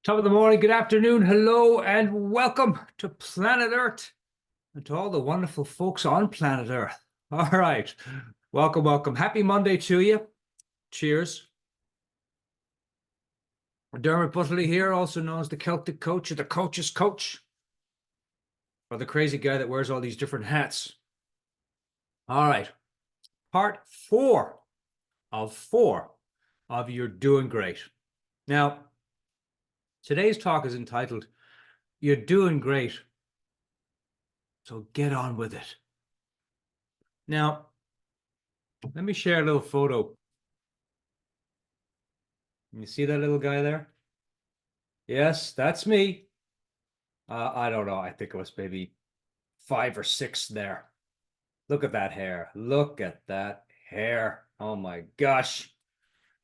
Top of the morning, good afternoon, hello, and welcome to Planet Earth and to all the wonderful folks on planet Earth. All right, welcome, welcome. Happy Monday to you. Cheers. Dermot Butterley here, also known as the Celtic coach or the coach's coach, or the crazy guy that wears all these different hats. All right, part four of You're Doing Great. Now, today's talk is entitled, You're Doing Great, so get on with it. Now, let me share a little photo. You see that little guy there? Yes, that's me. I don't know. I think it was maybe 5 or 6 there. Look at that hair. Look at that hair. Oh my gosh.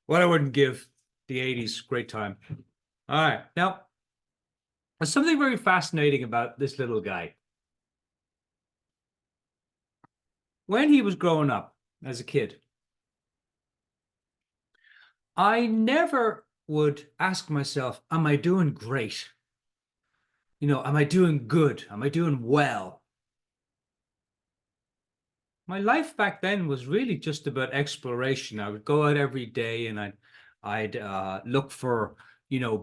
What I wouldn't give the 80s. Great time. All right. Now, there's something very fascinating about this little guy. When he was growing up as a kid, I never would ask myself, am I doing great? Am I doing good? Am I doing well? My life back then was really just about exploration. I would go out every day and I'd look for,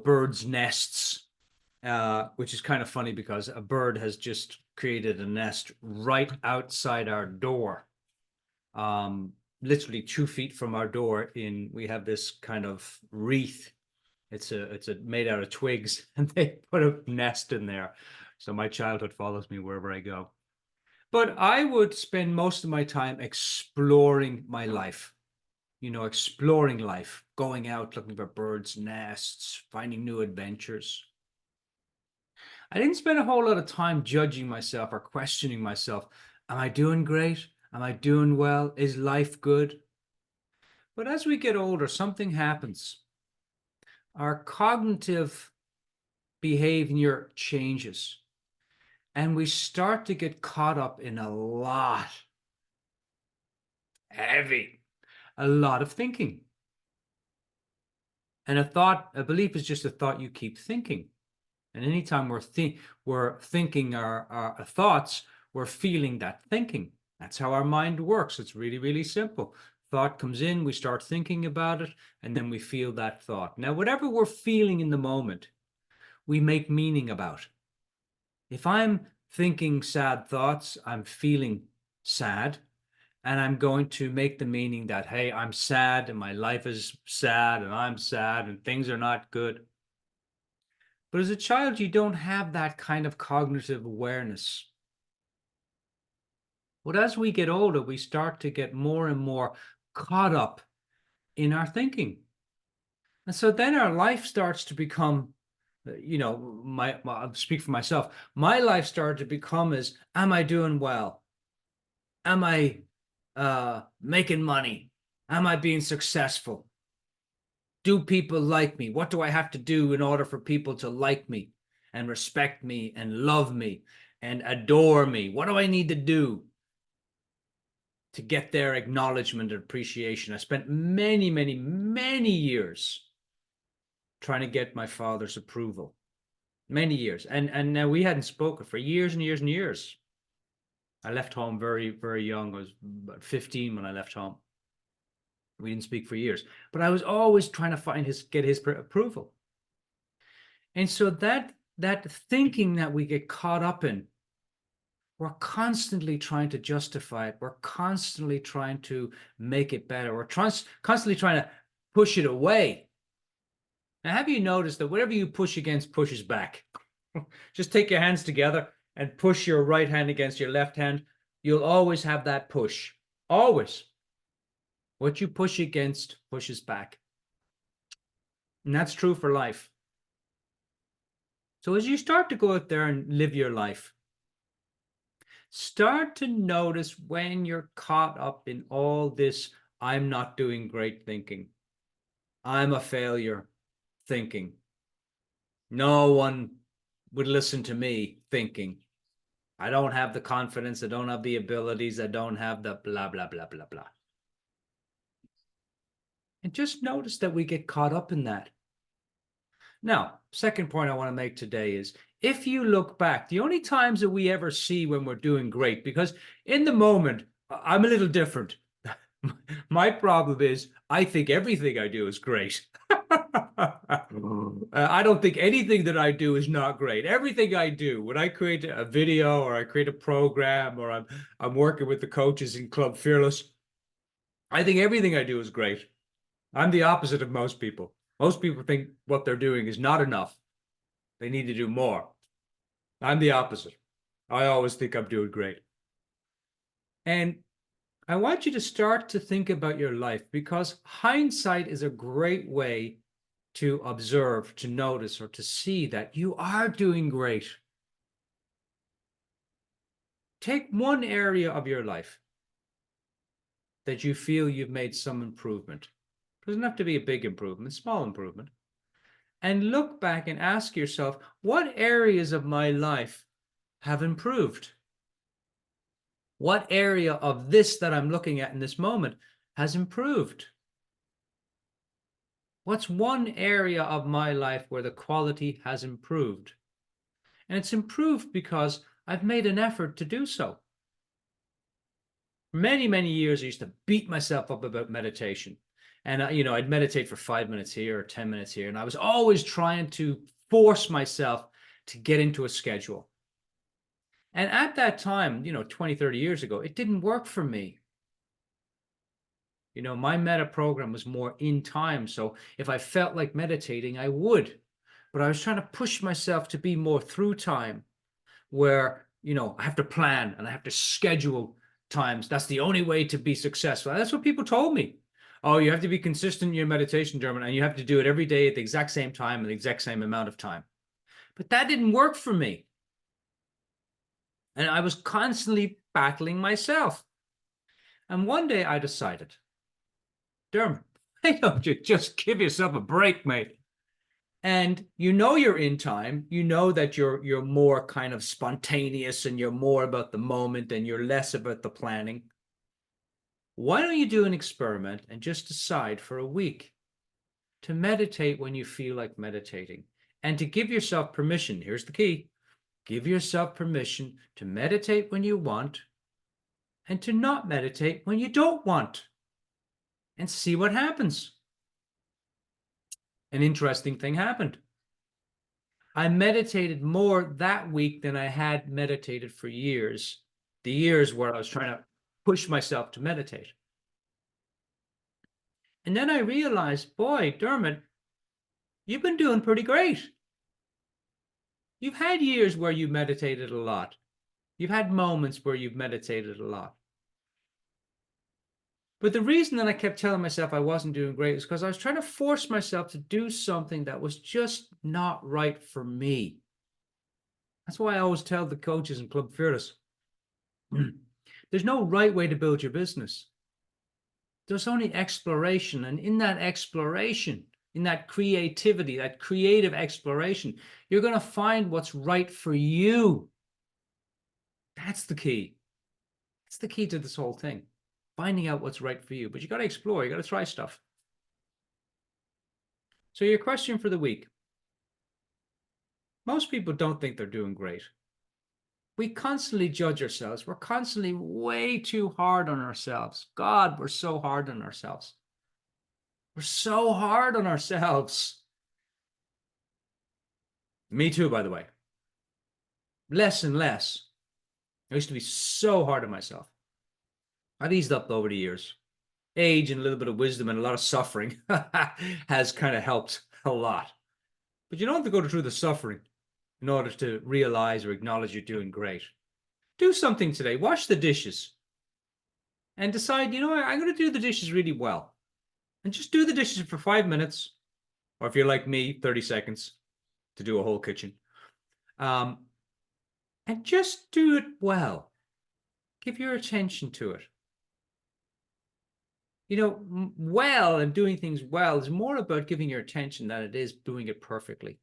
birds' nests, which is kind of funny because a bird has just created a nest right outside our door. Literally 2 feet from our door we have this kind of wreath. It's made out of twigs and they put a nest in there. So my childhood follows me wherever I go. But I would spend most of my time exploring my life, exploring life, going out, looking for birds' nests, finding new adventures. I didn't spend a whole lot of time judging myself or questioning myself. Am I doing great? Am I doing well? Is life good? But as we get older, something happens. Our cognitive behavior changes, and we start to get caught up in a lot of thinking. And a belief is just a thought you keep thinking. And anytime we're thinking our thoughts, we're feeling that thinking. That's how our mind works. It's really, really simple. Thought comes in, we start thinking about it, and then we feel that thought. Now, whatever we're feeling in the moment, we make meaning about. If I'm thinking sad thoughts, I'm feeling sad, and I'm going to make the meaning that, hey, I'm sad and my life is sad and I'm sad and things are not good. But as a child, you don't have that kind of cognitive awareness. But as we get older, we start to get more and more caught up in our thinking. And so then our life starts to become, I'll speak for myself. My life started to become am I doing well? Am I making money? Am I being successful? Do people like me? What do I have to do in order for people to like me and respect me and love me and adore me? What do I need to do to get their acknowledgement and appreciation? I spent many, many, many years trying to get my father's approval. Many years. And now we hadn't spoken for years and years and years. I left home very, very young. I was about 15 when I left home. We didn't speak for years, but I was always trying to get his approval. And so that thinking that we get caught up in, we're constantly trying to justify it. We're constantly trying to make it better. We're constantly trying to push it away. Now, have you noticed that whatever you push against pushes back? Just take your hands together and push your right hand against your left hand. You'll always have that push. Always. What you push against pushes back. And that's true for life. So as you start to go out there and live your life, start to notice when you're caught up in all this, I'm not doing great thinking. I'm a failure thinking. No one would listen to me thinking. I don't have the confidence. I don't have the abilities. I don't have the blah, blah, blah, blah, blah. And just notice that we get caught up in that. Now, second point I want to make today is if you look back, the only times that we ever see when we're doing great, because in the moment, I'm a little different. My problem is I think everything I do is great. I don't think anything that I do is not great. Everything I do, when I create a video or I create a program or I'm working with the coaches in Club Fearless, I think everything I do is great. I'm the opposite of most people. Most people think what they're doing is not enough. They need to do more. I'm the opposite. I always think I'm doing great. And I want you to start to think about your life because hindsight is a great way to observe, to notice, or to see that you are doing great. Take one area of your life that you feel you've made some improvement. It doesn't have to be a big improvement, small improvement. And look back and ask yourself, what areas of my life have improved? What area of this that I'm looking at in this moment has improved? What's one area of my life where the quality has improved? And it's improved because I've made an effort to do so. For many, many years, I used to beat myself up about meditation. And, I'd meditate for 5 minutes here or 10 minutes here. And I was always trying to force myself to get into a schedule. And at that time, 20, 30 years ago, it didn't work for me. My meta program was more in time. So if I felt like meditating, I would. But I was trying to push myself to be more through time where, I have to plan and I have to schedule times. That's the only way to be successful. That's what people told me. Oh, you have to be consistent in your meditation, Dermot, and you have to do it every day at the exact same time and the exact same amount of time. But that didn't work for me. And I was constantly battling myself. And one day I decided, Dermot, why don't you just give yourself a break, mate? And you're in time, that you're more kind of spontaneous and you're more about the moment and you're less about the planning. Why don't you do an experiment and just decide for a week to meditate when you feel like meditating and to give yourself permission. Here's the key. Give yourself permission to meditate when you want and to not meditate when you don't want and see what happens. An interesting thing happened. I meditated more that week than I had meditated for years, the years where I was trying to push myself to meditate. And then I realized, boy, Dermot, you've been doing pretty great. You've had years where you meditated a lot. You've had moments where you've meditated a lot. But the reason that I kept telling myself I wasn't doing great is because I was trying to force myself to do something that was just not right for me. That's why I always tell the coaches in Club Fearless, there's no right way to build your business. There's only exploration. And in that exploration, in that creativity, that creative exploration, you're going to find what's right for you. That's the key. That's the key to this whole thing. Finding out what's right for you. But you got to explore. You got to try stuff. So your question for the week. Most people don't think they're doing great. We constantly judge ourselves. We're constantly way too hard on ourselves. God, we're so hard on ourselves. We're so hard on ourselves. Me too, by the way. Less and less. I used to be so hard on myself. I've eased up over the years. Age and a little bit of wisdom and a lot of suffering has kind of helped a lot. But you don't have to go through the suffering in order to realize or acknowledge you're doing great. Do something today. Wash the dishes. And decide, I'm going to do the dishes really well. And just do the dishes for 5 minutes. Or if you're like me, 30 seconds to do a whole kitchen. And just do it well. Give your attention to it. Well and doing things well is more about giving your attention than it is doing it perfectly.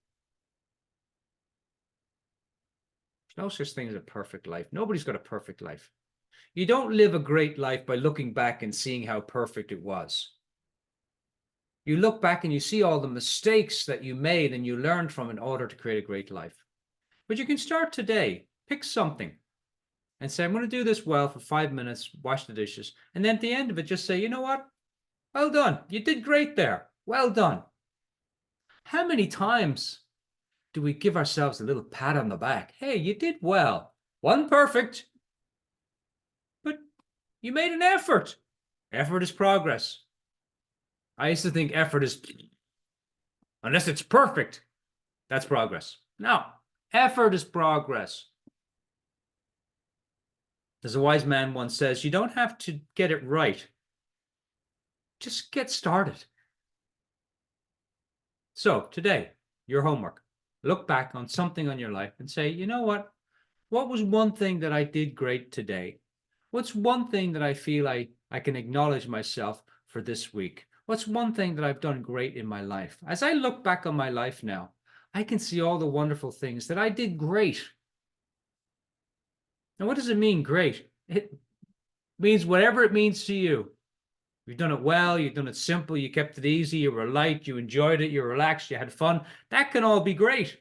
There's no such thing as a perfect life. Nobody's got a perfect life. You don't live a great life by looking back and seeing how perfect it was. You look back and you see all the mistakes that you made and you learned from in order to create a great life. But you can start today. Pick something and say, I'm going to do this well for 5 minutes, wash the dishes. And then at the end of it, just say, you know what? Well done. You did great there. Well done. How many times do we give ourselves a little pat on the back? Hey, you did well. Wasn't perfect, but you made an effort. Effort is progress. I used to think effort is, unless it's perfect, that's progress. No, effort is progress. As a wise man once says, you don't have to get it right. Just get started. So today, your homework, look back on something on your life and say, you know what? What was one thing that I did great today? What's one thing that I feel I can acknowledge myself for this week? What's one thing that I've done great in my life? As I look back on my life now, I can see all the wonderful things that I did great. Now, what does it mean, great? It means whatever it means to you. You've done it well, you've done it simple, you kept it easy, you were light, you enjoyed it, you were relaxed, you had fun. That can all be great.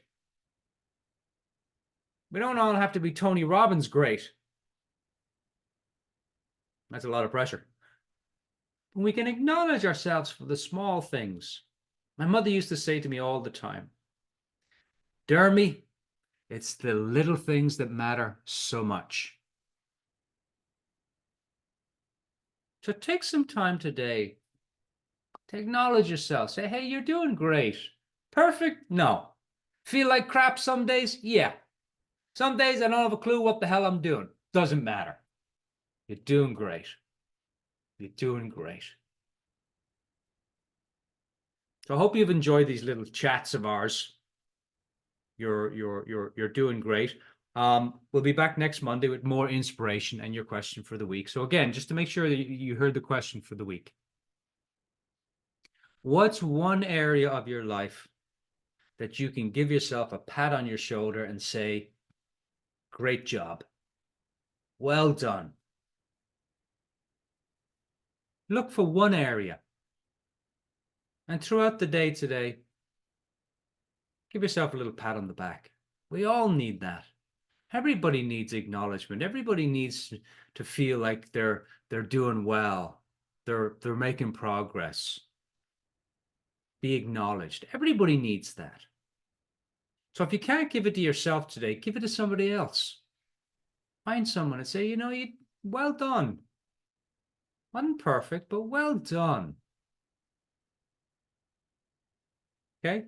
We don't all have to be Tony Robbins great. That's a lot of pressure. We can acknowledge ourselves for the small things. My mother used to say to me all the time, Dermy, it's the little things that matter so much. So take some time today to acknowledge yourself. Say, hey, you're doing great. Perfect? No. Feel like crap some days? Yeah. Some days I don't have a clue what the hell I'm doing. Doesn't matter. You're doing great. You're doing great. So I hope you've enjoyed these little chats of ours. You're doing great. We'll be back next Monday with more inspiration and your question for the week. So again, just to make sure that you heard the question for the week. What's one area of your life that you can give yourself a pat on your shoulder and say, great job. Well done. Look for one area. And throughout the day today, give yourself a little pat on the back. We all need that. Everybody needs acknowledgement. Everybody needs to feel like they're doing well. They're making progress. Be acknowledged. Everybody needs that. So if you can't give it to yourself today, give it to somebody else. Find someone and say, you know, well done. Wasn't perfect, but well done. Okay?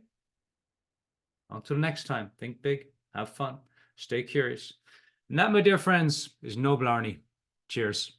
Until next time, think big, have fun, stay curious. And that, my dear friends, is No Blarney. Cheers.